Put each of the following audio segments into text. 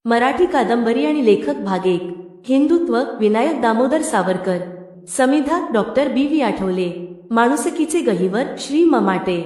मराठी कादंबरी आणि लेखक भाग 1. हिंदुत्व विनायक दामोदर सावरकर. समिधा डॉक्टर बी.व्ही. आठवले. माणुसकीचे गहिवर श्री ममाटे.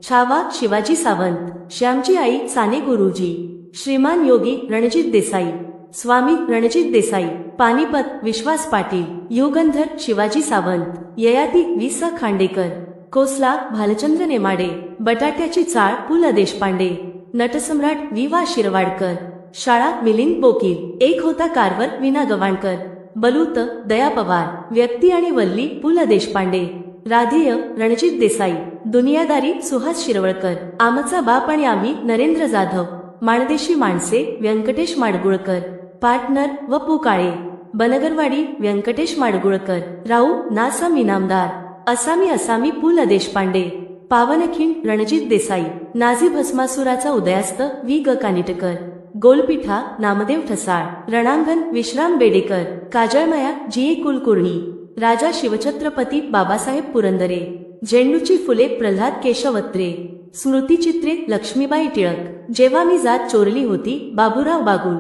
छावा शिवाजी सावंत. श्यामची आई साने गुरुजी. श्रीमान योगी रणजित देसाई. स्वामी रणजित देसाई. पानिपत विश्वास पाटील. युगंधर शिवाजी सावंत. ययाती वि.स. खांडेकर. कोसला भालचंद्र नेमाडे. बटाट्याची चाळ पु ल देशपांडे. नटसम्राट वि.वा. शिरवाडकर. शाळा मिलिंद बोकील. एक होता कारवर विना गवाणकर. बलूत दया पवार. व्यक्ती आणि वल्ली पु ल देशपांडे. राधेय रणजित देसाई. दुनियादारी सुहास शिरवळकर. आमचा बाप आणि आम्ही नरेंद्र जाधव. माणदेशी माणसे व्यंकटेश माडगुळकर. पार्टनर व पु काळे. बनगरवाडी व्यंकटेश माडगुळकर. राऊ नासम इनामदार. असामी पु ल देशपांडे. पावनखिंड रणजित देसाई. नाझी भस्मासुराचा उदयास्त वि ग कानिटकर. गोलपिठा नामदेव ठसाळ. रणांगण विश्राम बेडेकर. काजळमया जी कुलकर्णी. राजा शिवछत्रपती बाबासाहेब पुरंदरे. झेंडूची फुले प्रल्हाद केशवत्रे. स्मृतिचित्रे लक्ष्मीबाई टिळक. जेव्हा मी जात चोरली होती बाबूराव बागुल.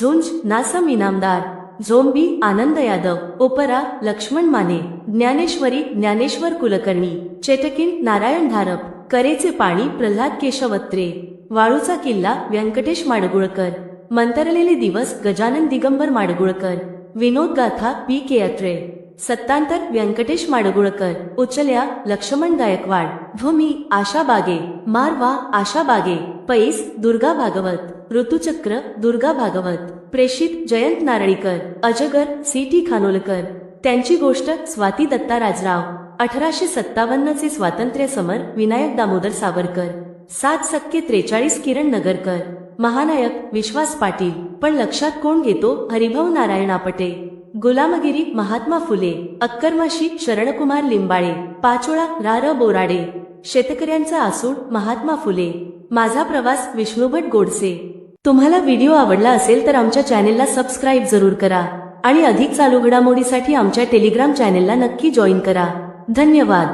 झुंज नासम इनामदार. झोंबी आनंद यादव. ओपरा लक्ष्मण माने. ज्ञानेश्वरी ज्ञानेश्वर कुलकर्णी. चेटकिन नारायण धारप. करेचे पाणी प्रल्हाद केशवत्रे. वाळूचा किल्ला व्यंकटेश माडगुळकर. मंतरलेले दिवस गजानन दिगंबर माडगुळकर. विनोद गाथा पी.के. अत्रे. सत्तांतर व्यंकटेश माडगुळकर. उचल्या लक्ष्मण गायकवाड. भूमी आशा बागे. मारवा आशा बागे. पैस दुर्गा भागवत. ऋतुचक्र दुर्गा भागवत. प्रेषित जयंत नारळीकर. अजगर सी.टी. खानोलकर. त्यांची गोष्ट स्वाती दत्ता राजराव. 1857 चे स्वातंत्र्य समर विनायक दामोदर सावरकर. 7/43 किरण नगरकर. महानायक विश्वास पाटील. पण लक्षात कोण घेतो हरिभाऊ नारायण आपटे. गुलामगिरी महात्मा फुले. अक्करमाशी शरणकुमार लिंबाळे. पाचोळा रा.र. बोराडे. शेतकऱ्यांचा आसूड महात्मा फुले. माझा प्रवास विष्णुभट गोडसे. तुम्हाला व्हिडिओ आवडला असेल तर आमच्या चॅनेलला सबस्क्राईब जरूर करा आणि अधिक चालू घडामोडीसाठी आमच्या टेलिग्राम चॅनेलला नक्की जॉईन करा. धन्यवाद.